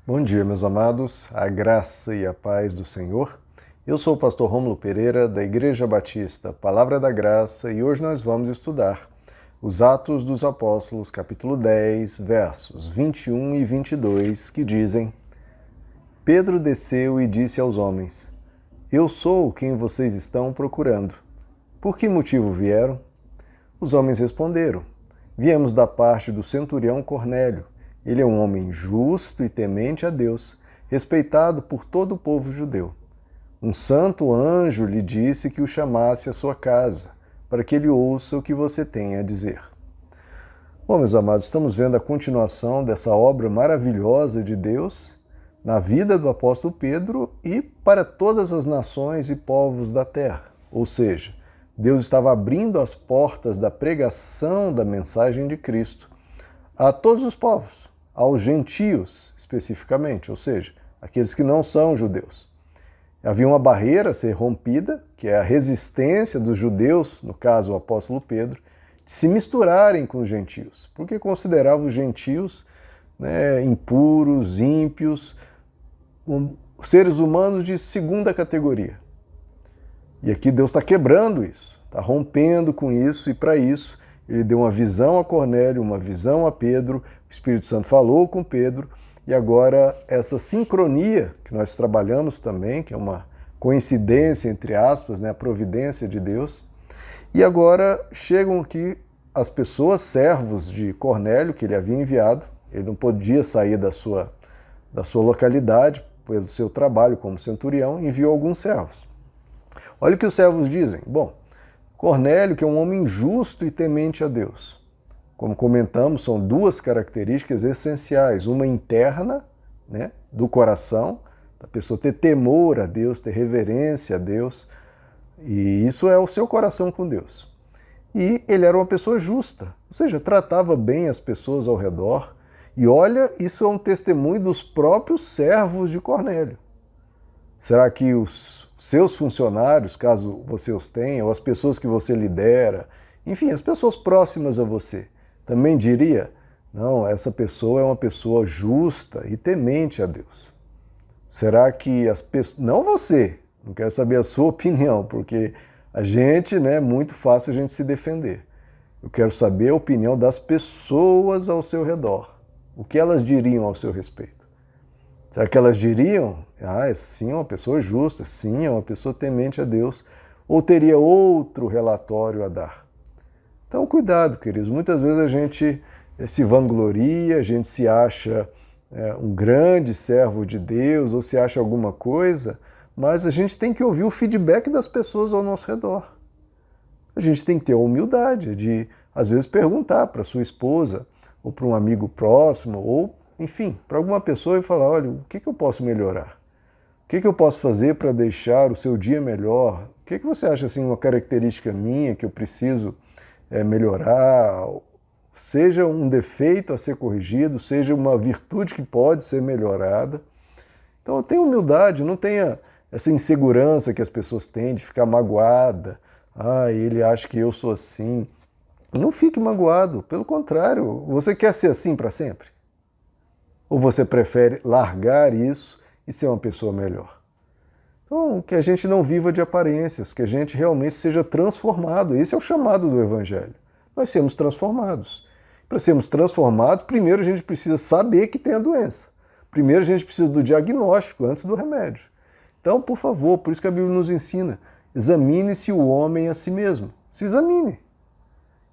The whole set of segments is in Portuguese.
Bom dia, meus amados, a graça e a paz do Senhor. Eu sou o pastor Rômulo Pereira, da Igreja Batista Palavra da Graça, e hoje nós vamos estudar os Atos dos Apóstolos, capítulo 10, versos 21 e 22, que dizem: Pedro desceu e disse aos homens: Eu sou quem vocês estão procurando. Por que motivo vieram? Os homens responderam: Viemos da parte do centurião Cornélio. Ele é um homem justo e temente a Deus, respeitado por todo o povo judeu. Um santo anjo lhe disse que o chamasse à sua casa, para que ele ouça o que você tem a dizer. Bom, meus amados, estamos vendo a continuação dessa obra maravilhosa de Deus na vida do apóstolo Pedro e para todas as nações e povos da terra. Ou seja, Deus estava abrindo as portas da pregação da mensagem de Cristo a todos os povos, aos gentios especificamente, ou seja, aqueles que não são judeus. Havia uma barreira a ser rompida, que é a resistência dos judeus, no caso o apóstolo Pedro, de se misturarem com os gentios, porque consideravam os gentios impuros, ímpios, seres humanos de segunda categoria. E aqui Deus está quebrando isso, está rompendo com isso, e para isso ele deu uma visão a Cornélio, uma visão a Pedro, o Espírito Santo falou com Pedro, e agora essa sincronia que nós trabalhamos também, que é uma coincidência, entre aspas, a providência de Deus, e agora chegam aqui as pessoas, servos de Cornélio, que ele havia enviado, ele não podia sair da sua localidade, pelo seu trabalho como centurião, enviou alguns servos. Olha o que os servos dizem. Bom, Cornélio, que é um homem justo e temente a Deus. Como comentamos, são duas características essenciais. Uma interna, do coração, da pessoa ter temor a Deus, ter reverência a Deus. E isso é o seu coração com Deus. E ele era uma pessoa justa, ou seja, tratava bem as pessoas ao redor. E olha, isso é um testemunho dos próprios servos de Cornélio. Será que os seus funcionários, caso você os tenha, ou as pessoas que você lidera, enfim, as pessoas próximas a você, também diria, não, essa pessoa é uma pessoa justa e temente a Deus? Será que as pessoas... Não você, não quero saber a sua opinião, porque a gente, é muito fácil a gente se defender. Eu quero saber a opinião das pessoas ao seu redor. O que elas diriam ao seu respeito? Será que elas diriam, sim, é uma pessoa justa, sim, é uma pessoa temente a Deus, ou teria outro relatório a dar? Então, cuidado, queridos. Muitas vezes a gente se vangloria, a gente se acha um grande servo de Deus, ou se acha alguma coisa, mas a gente tem que ouvir o feedback das pessoas ao nosso redor. A gente tem que ter a humildade de, às vezes, perguntar para sua esposa, ou para um amigo próximo, ou enfim, para alguma pessoa e falar, olha, o que eu posso melhorar? O que eu posso fazer para deixar o seu dia melhor? O que você acha, assim, uma característica minha que eu preciso melhorar? Seja um defeito a ser corrigido, seja uma virtude que pode ser melhorada. Então, tenha humildade, não tenha essa insegurança que as pessoas têm de ficar magoada. Ele acha que eu sou assim. Não fique magoado, pelo contrário, você quer ser assim para sempre? Ou você prefere largar isso e ser uma pessoa melhor? Então, que a gente não viva de aparências, que a gente realmente seja transformado. Esse é o chamado do Evangelho. Nós sermos transformados. Para sermos transformados, primeiro a gente precisa saber que tem a doença. Primeiro a gente precisa do diagnóstico antes do remédio. Então, por favor, por isso que a Bíblia nos ensina, examine-se o homem a si mesmo. Se examine.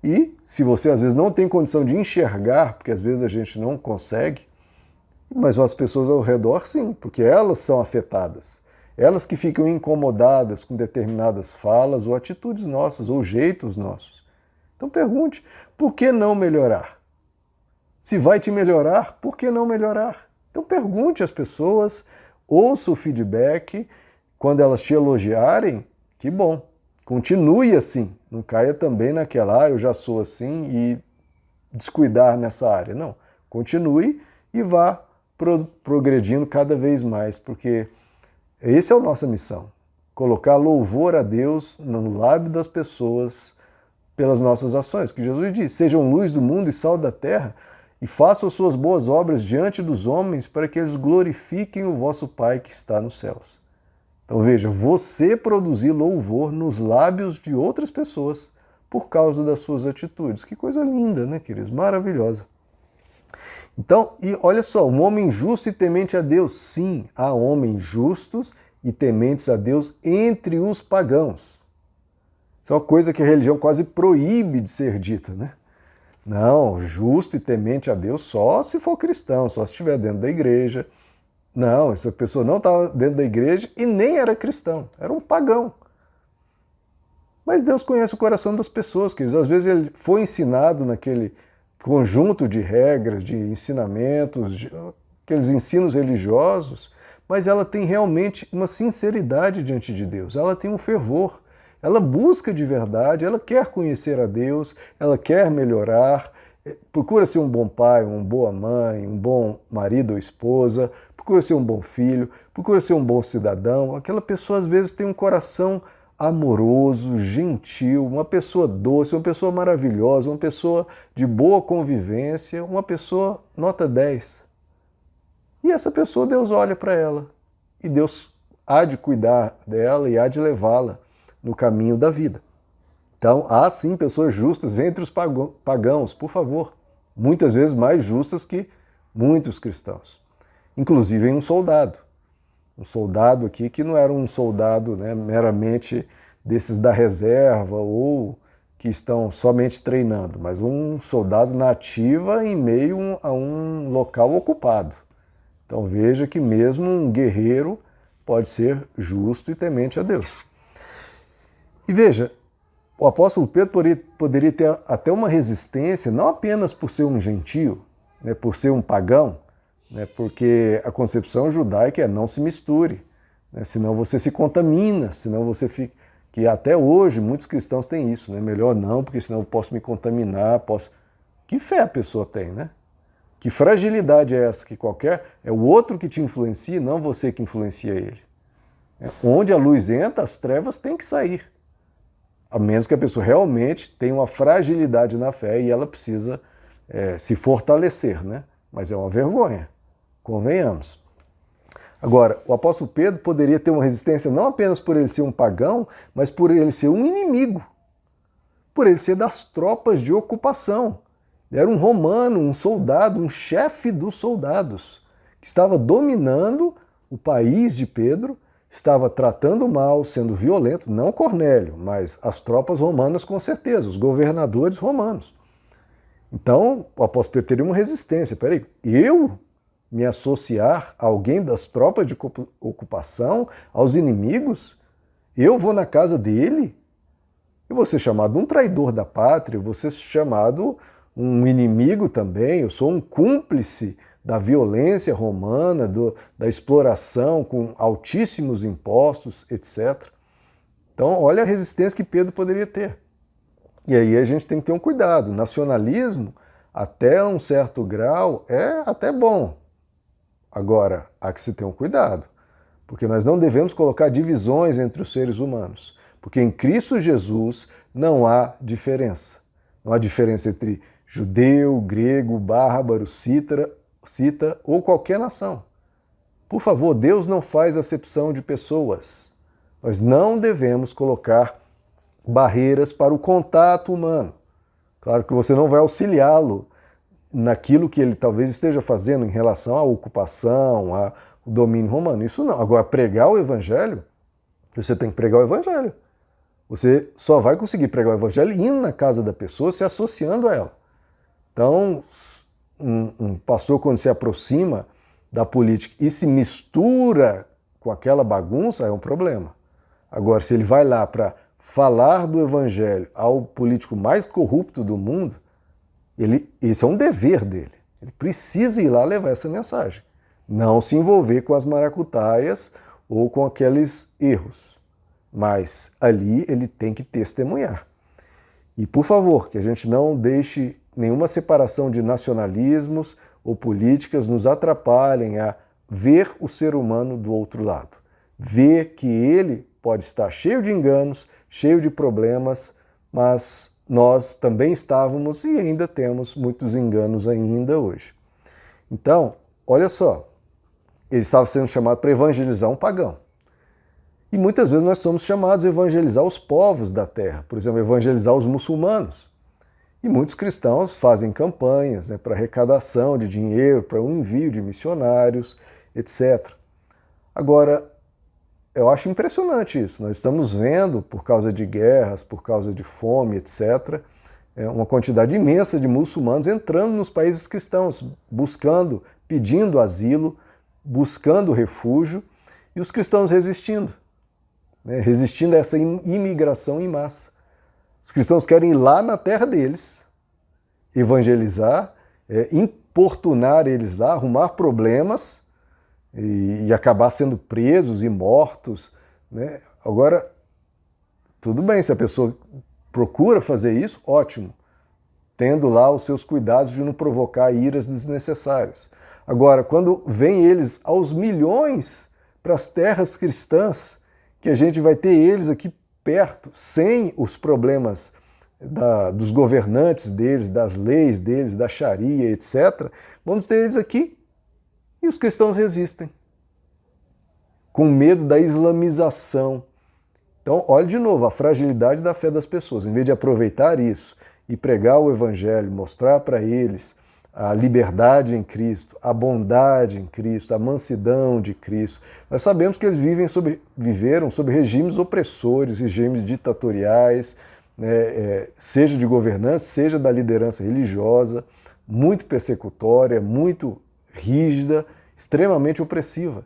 E, se você às vezes não tem condição de enxergar, porque às vezes a gente não consegue, mas as pessoas ao redor sim, porque elas são afetadas. Elas que ficam incomodadas com determinadas falas ou atitudes nossas, ou jeitos nossos. Então pergunte, por que não melhorar? Se vai te melhorar, por que não melhorar? Então pergunte às pessoas, ouça o feedback, quando elas te elogiarem, que bom, continue assim, não caia também naquela, eu já sou assim, e descuidar nessa área. Não, continue e vá progredindo cada vez mais, porque essa é a nossa missão, colocar louvor a Deus no lábio das pessoas pelas nossas ações, que Jesus diz, sejam luz do mundo e sal da terra, e façam as suas boas obras diante dos homens para que eles glorifiquem o vosso Pai que está nos céus. Então veja, você produzir louvor nos lábios de outras pessoas por causa das suas atitudes. Que coisa linda, né, queridos? Maravilhosa. Então, e olha só, um homem justo e temente a Deus. Sim, há homens justos e tementes a Deus entre os pagãos. Isso é uma coisa que a religião quase proíbe de ser dita, né? Não, justo e temente a Deus só se for cristão, só se estiver dentro da igreja. Não, essa pessoa não estava dentro da igreja e nem era cristão, era um pagão. Mas Deus conhece o coração das pessoas, queridos. Às vezes ele foi ensinado naquele conjunto de regras, de ensinamentos, aqueles ensinos religiosos, mas ela tem realmente uma sinceridade diante de Deus, ela tem um fervor, ela busca de verdade, ela quer conhecer a Deus, ela quer melhorar, procura ser um bom pai, uma boa mãe, um bom marido ou esposa, procura ser um bom filho, procura ser um bom cidadão. Aquela pessoa às vezes tem um coração amoroso, gentil, uma pessoa doce, uma pessoa maravilhosa, uma pessoa de boa convivência, uma pessoa nota 10. E essa pessoa, Deus olha para ela e Deus há de cuidar dela e há de levá-la no caminho da vida. Então, há sim pessoas justas entre os pagãos, por favor, muitas vezes mais justas que muitos cristãos, inclusive um soldado. Um soldado aqui que não era um soldado, né, meramente desses da reserva ou que estão somente treinando, mas um soldado na ativa em meio a um local ocupado. Então veja que mesmo um guerreiro pode ser justo e temente a Deus. E veja, o apóstolo Pedro poderia ter até uma resistência, não apenas por ser um gentio, né, por ser um pagão, né, porque a concepção judaica é não se misture, né, senão você se contamina, senão você fica... Que até hoje muitos cristãos têm isso, né? Melhor não, porque senão eu posso me contaminar, posso... Que fé a pessoa tem, né? Que fragilidade é essa? Que é o outro que te influencia, não você que influencia ele. Onde a luz entra, as trevas têm que sair. A menos que a pessoa realmente tenha uma fragilidade na fé e ela precisa se fortalecer, né? Mas é uma vergonha, convenhamos. Agora, o apóstolo Pedro poderia ter uma resistência não apenas por ele ser um pagão, mas por ele ser um inimigo, por ele ser das tropas de ocupação. Ele era um romano, um soldado, um chefe dos soldados, que estava dominando o país de Pedro, estava tratando mal, sendo violento, não Cornélio, mas as tropas romanas com certeza, os governadores romanos. Então, o apóstolo Pedro teria uma resistência. Peraí, eu me associar a alguém das tropas de ocupação, aos inimigos? Eu vou na casa dele? Eu vou ser chamado um traidor da pátria, eu vou ser chamado um inimigo também, eu sou um cúmplice da violência romana, da exploração com altíssimos impostos, etc. Então, olha a resistência que Pedro poderia ter. E aí a gente tem que ter um cuidado. O nacionalismo, até um certo grau, é até bom. Agora, há que se ter um cuidado, porque nós não devemos colocar divisões entre os seres humanos, porque em Cristo Jesus não há diferença. Não há diferença entre judeu, grego, bárbaro, cita ou qualquer nação. Por favor, Deus não faz acepção de pessoas. Nós não devemos colocar barreiras para o contato humano. Claro que você não vai auxiliá-lo naquilo que ele talvez esteja fazendo em relação à ocupação, ao domínio romano. Isso não. Agora, pregar o evangelho, você tem que pregar o evangelho. Você só vai conseguir pregar o evangelho indo na casa da pessoa, se associando a ela. Então, um pastor, quando se aproxima da política e se mistura com aquela bagunça, é um problema. Agora, se ele vai lá para falar do evangelho ao político mais corrupto do mundo, esse é um dever dele. Ele precisa ir lá levar essa mensagem. Não se envolver com as maracutaias ou com aqueles erros. Mas ali ele tem que testemunhar. E, por favor, que a gente não deixe nenhuma separação de nacionalismos ou políticas nos atrapalhem a ver o ser humano do outro lado. Ver que ele pode estar cheio de enganos, cheio de problemas, mas nós também estávamos e ainda temos muitos enganos ainda hoje. Então, olha só, ele estava sendo chamado para evangelizar um pagão. E muitas vezes nós somos chamados a evangelizar os povos da terra, por exemplo, evangelizar os muçulmanos. E muitos cristãos fazem campanhas, né, para arrecadação de dinheiro, para o envio de missionários, etc. Agora, eu acho impressionante isso. Nós estamos vendo, por causa de guerras, por causa de fome, etc., uma quantidade imensa de muçulmanos entrando nos países cristãos, buscando, pedindo asilo, buscando refúgio, e os cristãos resistindo, né, resistindo a essa imigração em massa. Os cristãos querem ir lá na terra deles, evangelizar, importunar eles lá, arrumar problemas e acabar sendo presos e mortos, né? Agora, tudo bem, se a pessoa procura fazer isso, ótimo, tendo lá os seus cuidados de não provocar iras desnecessárias. Agora, quando vem eles aos milhões para as terras cristãs, que a gente vai ter eles aqui perto, sem os problemas dos governantes deles, das leis deles, da Sharia, etc., vamos ter eles aqui e os cristãos resistem, com medo da islamização. Então, olha de novo a fragilidade da fé das pessoas. Em vez de aproveitar isso e pregar o Evangelho, mostrar para eles a liberdade em Cristo, a bondade em Cristo, a mansidão de Cristo. Nós sabemos que eles viveram sob regimes opressores, regimes ditatoriais, né, seja de governantes, seja da liderança religiosa, muito persecutória, muito rígida, extremamente opressiva.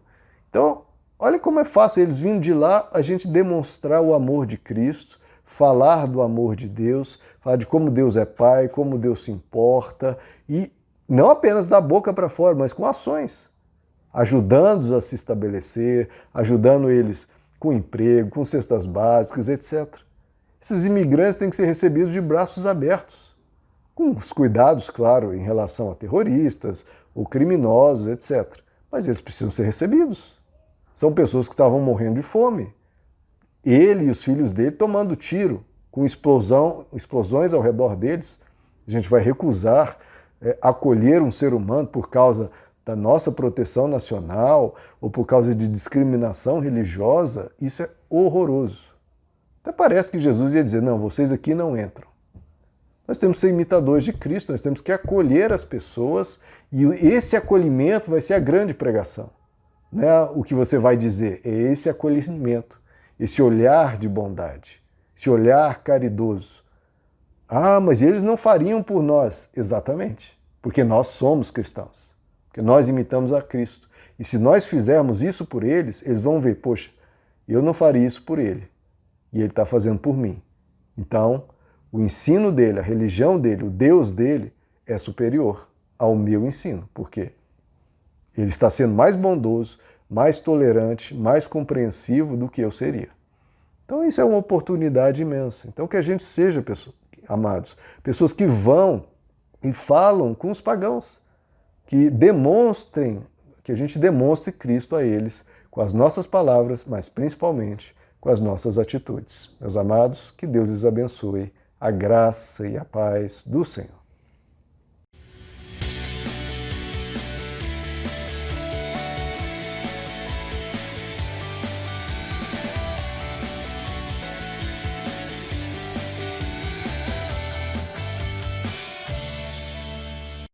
Então, olha como é fácil eles vindo de lá, a gente demonstrar o amor de Cristo, falar do amor de Deus, falar de como Deus é Pai, como Deus se importa, e não apenas da boca para fora, mas com ações, ajudando-os a se estabelecer, ajudando eles com emprego, com cestas básicas, etc. Esses imigrantes têm que ser recebidos de braços abertos, com os cuidados, claro, em relação a terroristas ou criminosos, etc. Mas eles precisam ser recebidos. São pessoas que estavam morrendo de fome. Ele e os filhos dele tomando tiro, com explosões ao redor deles. A gente vai recusar acolher um ser humano por causa da nossa proteção nacional ou por causa de discriminação religiosa. Isso é horroroso. Até parece que Jesus ia dizer, não, vocês aqui não entram. Nós temos que ser imitadores de Cristo, nós temos que acolher as pessoas e esse acolhimento vai ser a grande pregação. Não é o que você vai dizer, é esse acolhimento, esse olhar de bondade, esse olhar caridoso. Ah, mas eles não fariam por nós. Exatamente, porque nós somos cristãos, porque nós imitamos a Cristo. E se nós fizermos isso por eles, eles vão ver, poxa, eu não faria isso por ele, e ele está fazendo por mim. Então, o ensino dele, a religião dele, o Deus dele é superior ao meu ensino. Por quê? Ele está sendo mais bondoso, mais tolerante, mais compreensivo do que eu seria. Então isso é uma oportunidade imensa. Então que a gente seja, amados, pessoas que vão e falam com os pagãos, que a gente demonstre Cristo a eles com as nossas palavras, mas principalmente com as nossas atitudes. Meus amados, que Deus os abençoe, a graça e a paz do Senhor.